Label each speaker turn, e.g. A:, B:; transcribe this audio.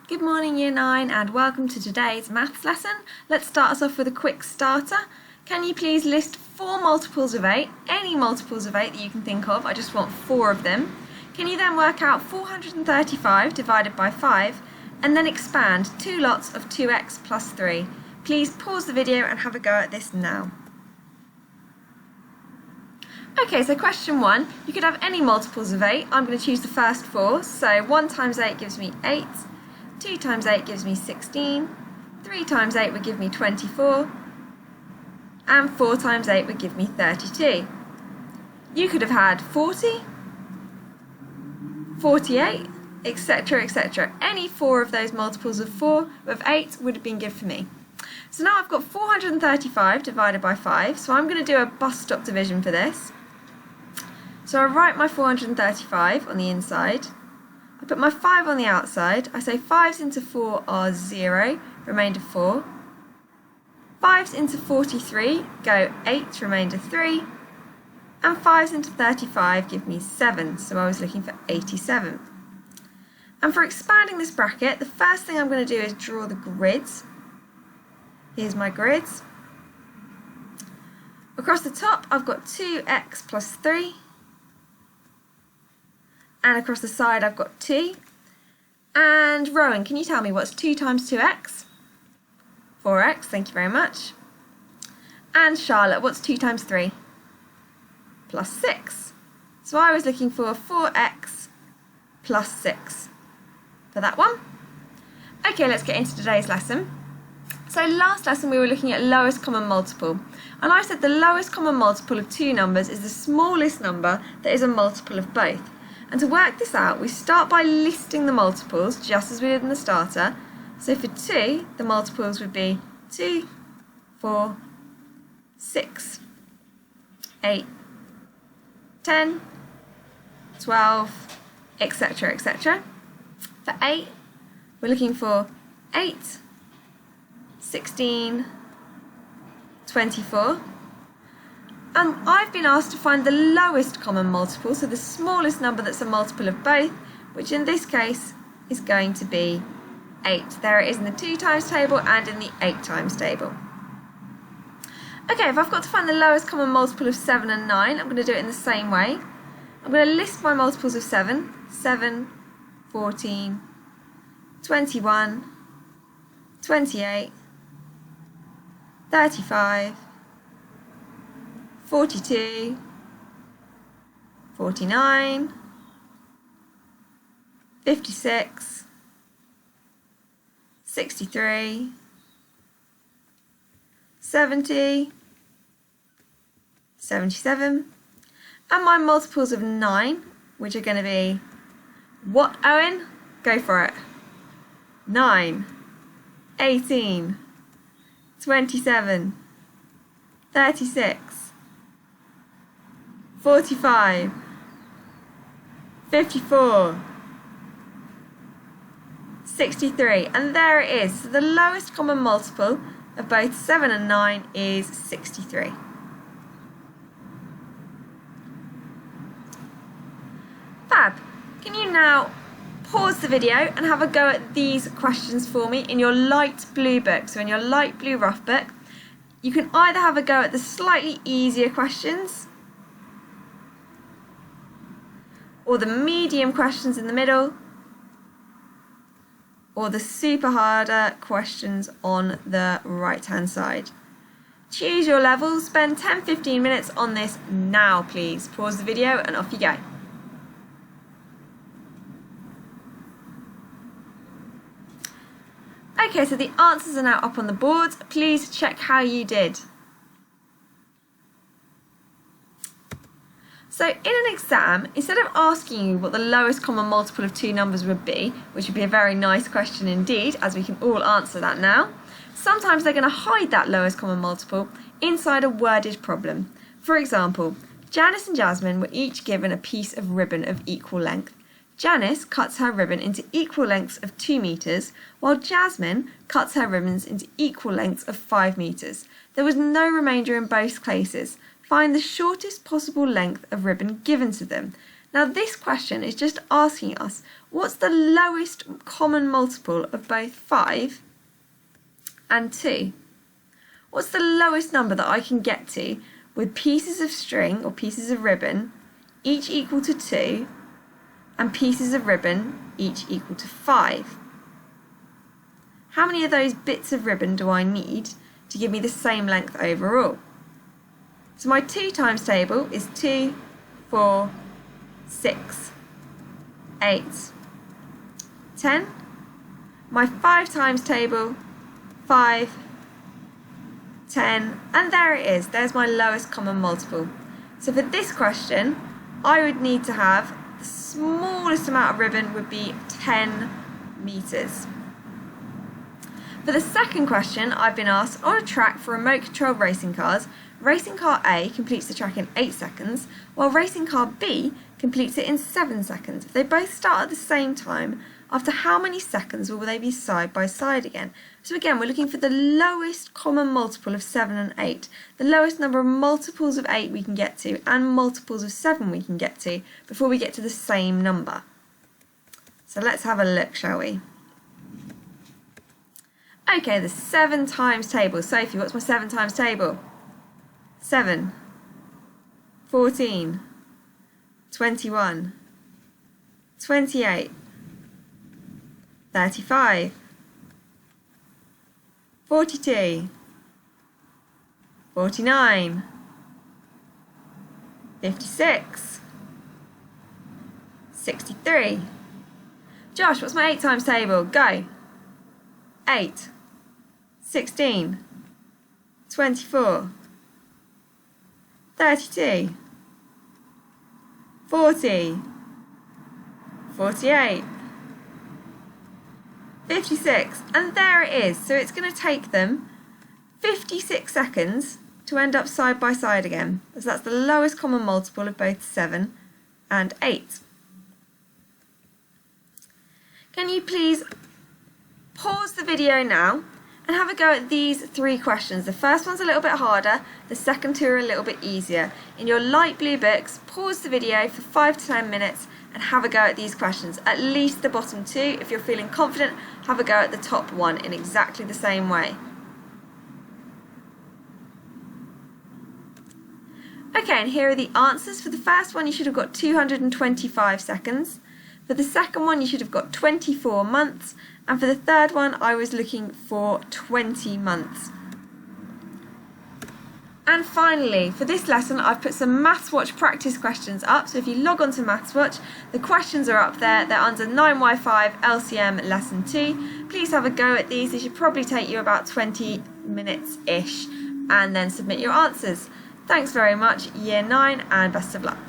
A: Good morning Year 9 and welcome to today's maths lesson. Let's start us off with a quick starter. Can you please list 4 multiples of 8, any multiples of 8 that you can think of, I just want 4 of them. Can you then work out 435 divided by 5 and then expand 2 lots of 2x plus 3. Please pause the video and have a go at this now. Okay, so question 1, you could have any multiples of 8. I'm going to choose the first 4, so 1 times 8 gives me 8. 2 times 8 gives me 16, 3 times 8 would give me 24, and 4 times 8 would give me 32. You could have had 40, 48, etc, etc. Any 4 of those multiples of 8 would have been good for me. So now I've got 435 divided by 5, so I'm going to do a bus stop division for this. So I write my 435 on the inside. I put my 5 on the outside. I say 5s into 4 are 0, remainder 4. 5s into 43 go 8, remainder 3. And 5s into 35 give me 7, so I was looking for 87. And for expanding this bracket, the first thing I'm going to do is draw the grids. Here's my grids. Across the top I've got 2x plus 3. And across the side I've got 2. And Rowan, can you tell me what's 2 times 2x? 4x, thank you very much. And Charlotte, what's 2 times 3? Plus 6. So I was looking for 4x plus 6 for that one. Okay, let's get into today's lesson. So last lesson we were looking at lowest common multiple. And I said the lowest common multiple of 2 numbers is the smallest number that is a multiple of both. And to work this out, we start by listing the multiples, just as we did in the starter. So for 2, the multiples would be 2, 4, 6, 8, 10, 12, etc, etc. For 8, we're looking for 8, 16, 24. I've been asked to find the lowest common multiple, so the smallest number that's a multiple of both, which in this case is going to be 8. There it is in the 2 times table and in the 8 times table. Okay, if I've got to find the lowest common multiple of 7 and 9, I'm going to do it in the same way. I'm going to list my multiples of 7. 7, 14, 21, 28, 35, 42, 49, 56, 63, 70, 77, and my multiples of 9, which are going to be, what, Owen? Go for it. 9, 18, 27, 36, 45, 54, 63, and there it is. So the lowest common multiple of both 7 and 9 is 63. Fab. Can you now pause the video and have a go at these questions for me in your light blue book? So in your light blue rough book, you can either have a go at the slightly easier questions or the medium questions in the middle, or the super harder questions on the right hand side. Choose your level, spend 10-15 minutes on this now please. Pause the video and off you go. Okay, so the answers are now up on the board. Please check how you did. So in an exam, instead of asking you what the lowest common multiple of 2 numbers would be, which would be a very nice question indeed, as we can all answer that now, sometimes they're going to hide that lowest common multiple inside a worded problem. For example, Janice and Jasmine were each given a piece of ribbon of equal length. Janice cuts her ribbon into equal lengths of 2 metres, while Jasmine cuts her ribbons into equal lengths of 5 metres. There was no remainder in both cases. Find the shortest possible length of ribbon given to them. Now this question is just asking us, what's the lowest common multiple of both 5 and 2? What's the lowest number that I can get to with pieces of string or pieces of ribbon each equal to 2 and pieces of ribbon each equal to 5? How many of those bits of ribbon do I need to give me the same length overall? So my 2 times table is 2, 4, 6, 8, 10. My 5 times table, 5, 10, and there it is. There's my lowest common multiple. So for this question, I would need to have the smallest amount of ribbon would be 10 meters. For the second question, I've been asked, on a track for remote-controlled racing cars, racing car A completes the track in 8 seconds, while racing car B completes it in 7 seconds. If they both start at the same time, after how many seconds will they be side by side again? So again, we're looking for the lowest common multiple of 7 and 8, the lowest number of multiples of 8 we can get to, and multiples of 7 we can get to, before we get to the same number. So let's have a look, shall we? Okay, the 7 times table. Sophie, what's my 7 times table? 7, 14, 21, 28, 35, 42, 49, 56, 63. Josh, what's my 8 times table? Go. 8, 16, 24, 32, 40, 48, 56, and there it is. So it's going to take them 56 seconds to end up side by side again. So that's the lowest common multiple of both 7 and 8. Can you please pause the video now and have a go at these 3 questions. The first one's a little bit harder, the second 2 are a little bit easier. In your light blue books, pause the video for 5 to 10 minutes and have a go at these questions. At least the bottom 2, if you're feeling confident, have a go at the top 1 in exactly the same way. Okay, and here are the answers. For the first one, you should have got 225 seconds. For the second one, you should have got 24 months. And for the third one, I was looking for 20 months. And finally, for this lesson, I've put some MathsWatch practice questions up. So if you log on to MathsWatch, the questions are up there. They're under 9Y5 LCM Lesson 2. Please have a go at these. They should probably take you about 20 minutes-ish, and then submit your answers. Thanks very much, Year 9, and best of luck.